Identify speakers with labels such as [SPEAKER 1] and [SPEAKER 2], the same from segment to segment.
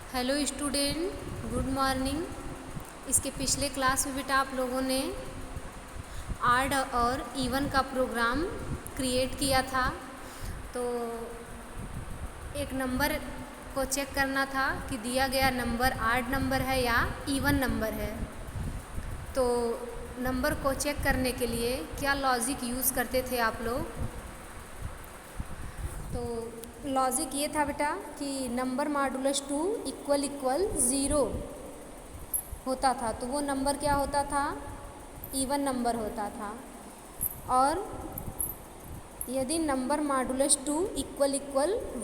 [SPEAKER 1] Hello student, good morning. इसके पिछले class में बेटा आप लोगों ने आड और इवन का प्रोग्राम क्रिएट किया था। तो एक नंबर को चेक करना था कि दिया गया नंबर आड नंबर है या इवन नंबर है। तो नंबर को चेक करने के लिए क्या लॉजिक यूज़ करते थे आप लोग? तो लॉजिक ये था बेटा कि नंबर मॉडुलस 2 इक्वल 0 होता था, तो वो नंबर क्या होता था? इवन नंबर होता था। और यदि नंबर मॉडुलस 2 इक्वल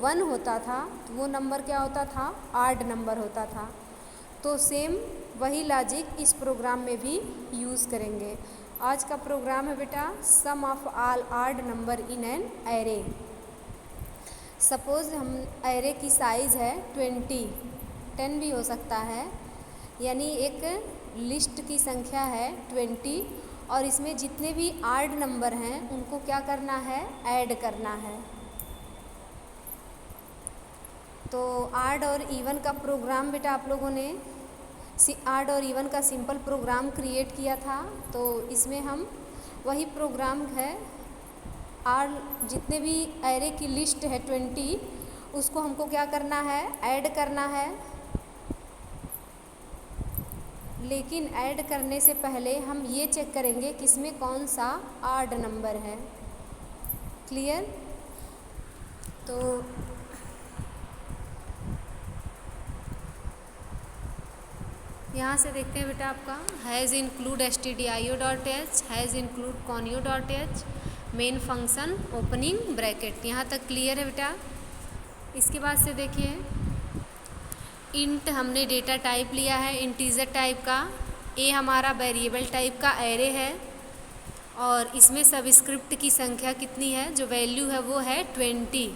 [SPEAKER 1] 1 होता था तो वो नंबर क्या होता था? आड नंबर होता था। तो सेम वही लॉजिक इस प्रोग्राम में भी यूज़ करेंगे। आज का प्रोग्राम है बेटा sum of all odd number in an array. Suppose हम एरे की साइज़ है 10 भी हो सकता है, यानी एक लिस्ट की संख्या है 20 और इसमें जितने भी आड नंबर हैं उनको क्या करना है? ऐड करना है। तो आड और इवन का प्रोग्राम बेटा आप लोगों ने आड और इवन का सिंपल प्रोग्राम क्रिएट किया था। तो इसमें हम वही प्रोग्राम है, आर जितने भी एरे की लिस्ट है 20 उसको हमको क्या करना है? ऐड करना है। लेकिन ऐड करने से पहले हम ये चेक करेंगे कि इसमें कौन सा आड नंबर है। क्लियर? तो यहाँ से देखते हैं बेटा आपका has include stdio.h, has include conio.h, main function opening bracket. यहाँ तक क्लियर है बेटा? इसके बाद से देखिए इंट हमने डेटा टाइप लिया है इंटीजर टाइप का। ए हमारा वेरिएबल टाइप का एरे है और इसमें सबस्क्रिप्ट की संख्या कितनी है? जो वैल्यू है वो है 20।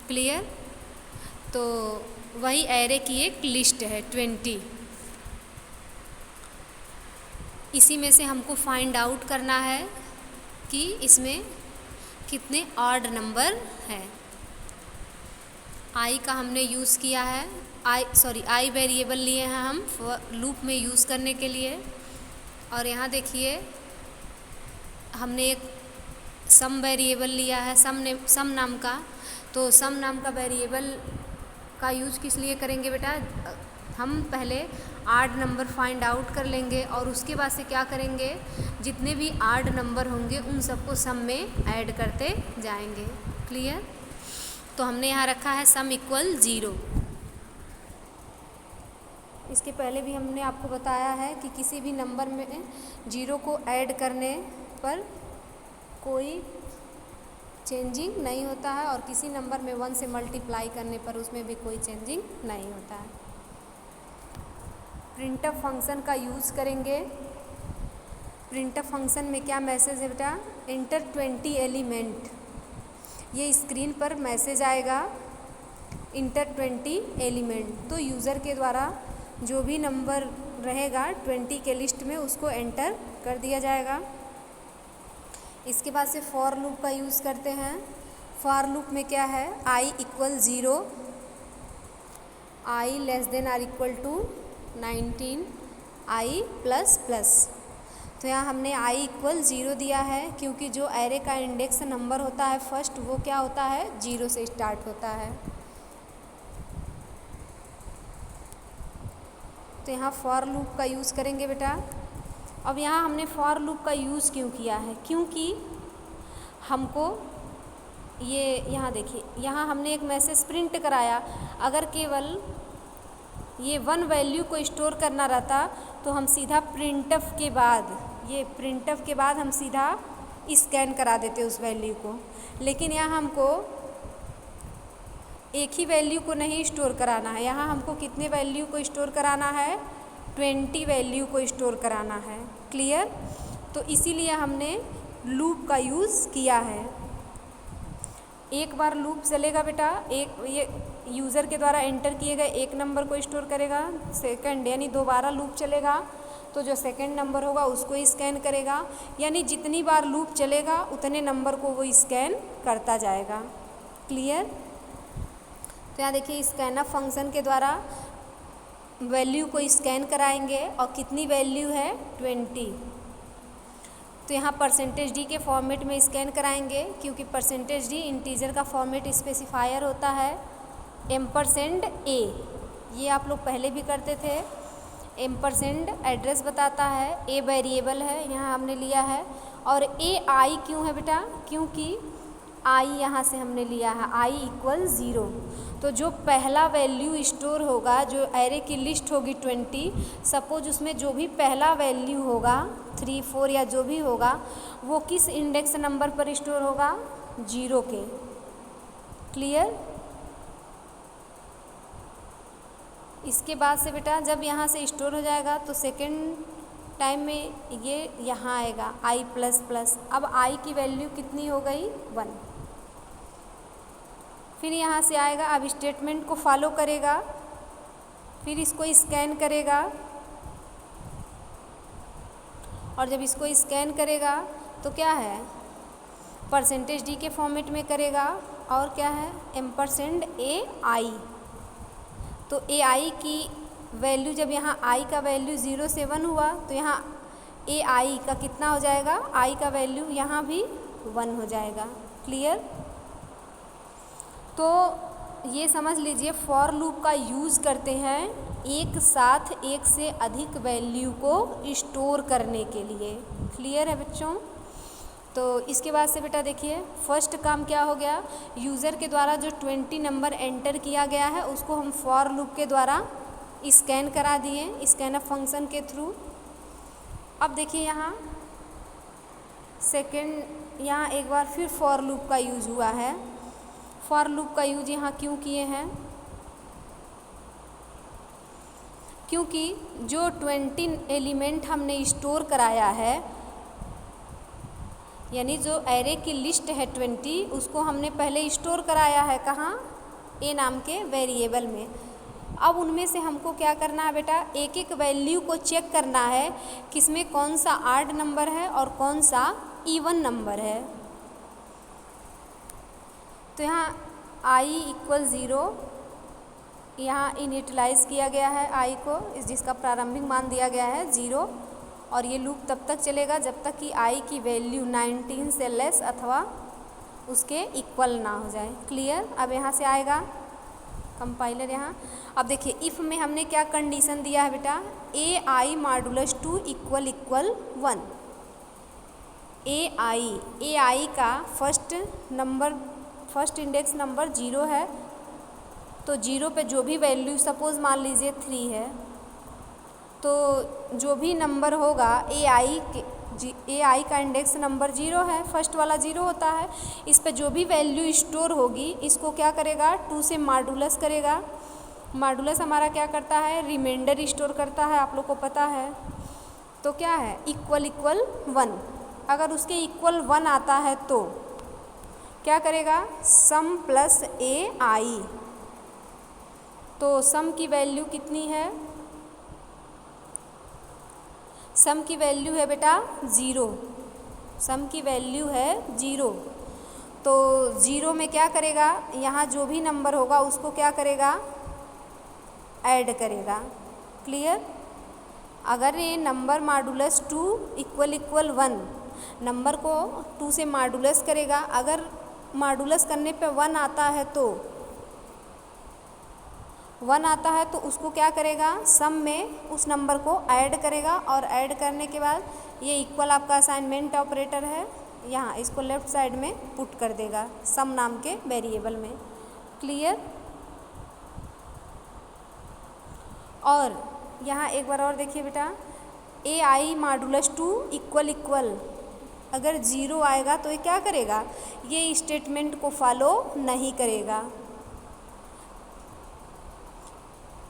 [SPEAKER 1] क्लियर? तो वही एरे की एक लिस्ट है 20। इसी में से हमको फाइंड आउट करना है कि इसमें कितने ऑड नंबर हैं। आई का हमने यूज़ किया है, आई वेरिएबल लिए हैं हम लूप में यूज़ करने के लिए। और यहाँ देखिए हमने एक सम वेरिएबल लिया है सम नाम का। तो सम नाम का वेरिएबल का यूज़ किस लिए करेंगे बेटा? हम पहले आड नंबर फाइंड आउट कर लेंगे और उसके बाद से क्या करेंगे? जितने भी आड नंबर होंगे उन सबको सम में ऐड करते जाएंगे। क्लियर? तो हमने यहाँ रखा है सम इक्वल 0। इसके पहले भी हमने आपको बताया है कि किसी भी नंबर में 0 को ऐड करने पर कोई चेंजिंग नहीं होता है और किसी नंबर में 1 से मल्टीप्लाई करने पर उसमें भी कोई चेंजिंग नहीं होता है। प्रिंटफ फंक्शन का यूज़ करेंगे। प्रिंटफ फंक्शन में क्या मैसेज है बेटा? Inter 20 element. ये स्क्रीन पर मैसेज आएगा इंटर 20 एलिमेंट। तो यूज़र के द्वारा जो भी नंबर रहेगा 20 के लिस्ट में उसको एंटर कर दिया जाएगा। इसके बाद से फॉर लूप का यूज़ करते हैं। फॉर लूप में क्या है? I equal 0, I less than or equal to 19, I plus plus. तो यहाँ हमने आई इक्वल 0 दिया है क्योंकि जो एरे का इंडेक्स नंबर होता है फर्स्ट वो क्या होता है? 0 से स्टार्ट होता है। तो यहाँ फॉर लूप का यूज़ करेंगे बेटा। अब यहाँ हमने फॉर लूप का यूज़ क्यों किया है? क्योंकि हमको ये यहाँ देखिए यहाँ हमने एक मैसेज प्रिंट कराया। अगर केवल ये 1 वैल्यू को स्टोर करना रहता तो हम सीधा प्रिंटफ के बाद हम सीधा स्कैन करा देते उस वैल्यू को। लेकिन यहाँ हमको एक ही वैल्यू को नहीं स्टोर कराना है, यहाँ हमको कितने वैल्यू को स्टोर कराना है? 20 वैल्यू को स्टोर कराना है। क्लियर? तो इसीलिए हमने लूप का यूज़ किया है। एक बार लूप चलेगा बेटा, एक ये यूज़र के द्वारा एंटर किए गए एक नंबर को स्टोर करेगा। सेकंड यानी दोबारा लूप चलेगा तो जो सेकंड नंबर होगा उसको ही स्कैन करेगा। यानी जितनी बार लूप चलेगा उतने नंबर को वो स्कैन करता जाएगा। क्लियर? तो यहाँ देखिए स्कैनअप फंक्शन के द्वारा वैल्यू को स्कैन कराएंगे और कितनी वैल्यू है 20, तो यहाँ परसेंटेज डी के फॉर्मेट में स्कैन कराएंगे, क्योंकि परसेंटेज डी इंटीजर का फॉर्मेट स्पेसिफायर होता है %a, ये आप लोग पहले भी करते थे। % एड्रेस बताता है, a वेरिएबल है यहाँ हमने लिया है, और ai क्यों है बेटा, क्योंकि i यहाँ से हमने लिया है, i = 0। तो जो पहला वैल्यू स्टोर होगा, जो एरे की लिस्ट होगी 20, सपोज उसमें जो भी पहला वैल्यू होगा 3, 4 या जो भी होगा, वो किस इंडेक्स नंबर पर स्टोर होगा, 0 के। क्लियर। इसके बाद से बेटा जब यहाँ से स्टोर हो जाएगा तो सेकेंड टाइम में ये यहाँ आएगा i++। अब i की वैल्यू कितनी हो गई, 1। फिर यहाँ से आएगा, अब स्टेटमेंट को फॉलो करेगा, फिर इसको स्कैन करेगा, और जब इसको स्कैन करेगा तो क्या है, परसेंटेज डी के फॉर्मेट में करेगा, और क्या है, %ai। तो ai की वैल्यू, जब यहाँ i का वैल्यू 0 से 1 हुआ तो यहाँ ai का कितना हो जाएगा, i का वैल्यू यहाँ भी 1 हो जाएगा। क्लियर। तो ये समझ लीजिए फॉर लूप का यूज़ करते हैं एक साथ एक से अधिक वैल्यू को स्टोर करने के लिए। क्लियर है बच्चों। तो इसके बाद से बेटा देखिए फर्स्ट काम क्या हो गया, यूज़र के द्वारा जो 20 नंबर एंटर किया गया है उसको हम फॉर लूप के द्वारा स्कैन करा दिए, स्कैनअप फंक्शन के थ्रू। अब देखिए यहाँ सेकेंड, यहाँ एक बार फिर फॉर लूप का यूज़ हुआ है। फॉर लूप का यूज यहाँ क्यों किए हैं, क्योंकि जो 20 एलिमेंट हमने स्टोर कराया है, यानी जो एरे की लिस्ट है 20, उसको हमने पहले स्टोर कराया है कहाँ, ए नाम के वेरिएबल में। अब उनमें से हमको क्या करना है बेटा, एक एक वैल्यू को चेक करना है किसमें कौन सा ऑड नंबर है और कौन सा इवन नंबर है। तो यहाँ i = 0 यहाँ इनिशियलाइज किया गया है i को, जिसका प्रारंभिक मान दिया गया है 0, और ये लूप तब तक चलेगा जब तक कि i की वैल्यू 19 से लेस अथवा उसके इक्वल ना हो जाए। क्लियर। अब यहाँ से आएगा कंपाइलर यहाँ। अब देखिए इफ़ में हमने क्या कंडीशन दिया है बेटा, ai मॉडुलस 2 == 1। ai का फर्स्ट इंडेक्स नंबर 0 है, तो 0 पे जो भी वैल्यू, सपोज़ मान लीजिए 3 है, तो जो भी नंबर होगा ai का इंडेक्स नंबर 0 है, फर्स्ट वाला 0 होता है। इस पे जो भी वैल्यू स्टोर होगी इसको क्या करेगा, 2 से मॉडुलस करेगा। मॉडुलस हमारा क्या करता है, रिमाइंडर स्टोर करता है, आप लोग को पता है। तो क्या है, == 1। अगर उसके इक्वल 1 आता है तो क्या करेगा, सम प्लस ai। तो सम की वैल्यू कितनी है, सम की वैल्यू है बेटा 0, सम की वैल्यू है 0। तो 0 में क्या करेगा, यहाँ जो भी नंबर होगा उसको क्या करेगा, ऐड करेगा। क्लियर। अगर ये नंबर मॉडुलस 2 == 1, नंबर को 2 से मॉडुलस करेगा, अगर मॉडुलस करने पे 1 आता है तो 1 आता है तो उसको क्या करेगा, सम में उस नंबर को ऐड करेगा, और ऐड करने के बाद ये इक्वल आपका असाइनमेंट ऑपरेटर है, यहाँ इसको लेफ़्ट साइड में पुट कर देगा सम नाम के वेरिएबल में। क्लियर। और यहाँ एक बार और देखिए बेटा, ai मॉडुलस 2 == अगर 0 आएगा तो ये क्या करेगा, ये स्टेटमेंट को फॉलो नहीं करेगा।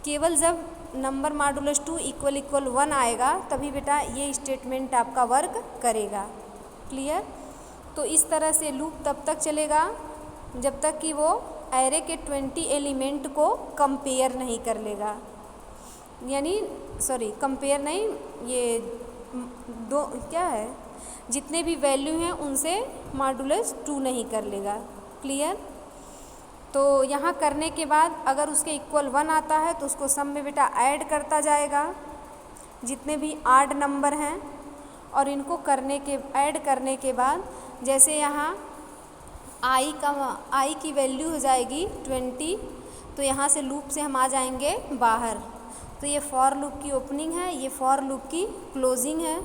[SPEAKER 1] केवल जब नंबर मॉडुलस 2 == 1 आएगा तभी बेटा ये स्टेटमेंट आपका वर्क करेगा। क्लियर। तो इस तरह से लूप तब तक चलेगा जब तक कि वो एरे के 20 एलिमेंट को कंपेयर नहीं कर लेगा, यानी कंपेयर नहीं, ये दो क्या है, जितने भी वैल्यू हैं उनसे मॉडुलस 2 नहीं कर लेगा। क्लियर। तो यहाँ करने के बाद अगर उसके इक्वल 1 आता है तो उसको सम में बेटा ऐड करता जाएगा जितने भी आड नंबर हैं, और इनको ऐड करने के बाद जैसे यहाँ आई की वैल्यू हो जाएगी 20, तो यहाँ से लूप से हम आ जाएंगे बाहर। तो ये फॉर लूप की ओपनिंग है, ये फॉर लूप की क्लोजिंग है,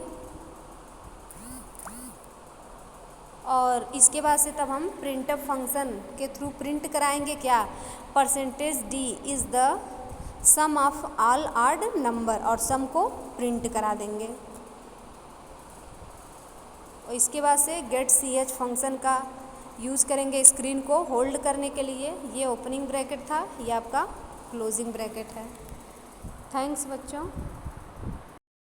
[SPEAKER 1] और इसके बाद से तब हम प्रिंटअप फंक्शन के थ्रू प्रिंट कराएंगे क्या, %d is the sum of all odd number, और सम को प्रिंट करा देंगे। और इसके बाद से गेट ch फंक्शन का यूज़ करेंगे स्क्रीन को होल्ड करने के लिए। ये ओपनिंग ब्रैकेट था, ये आपका क्लोजिंग ब्रैकेट है। थैंक्स बच्चों।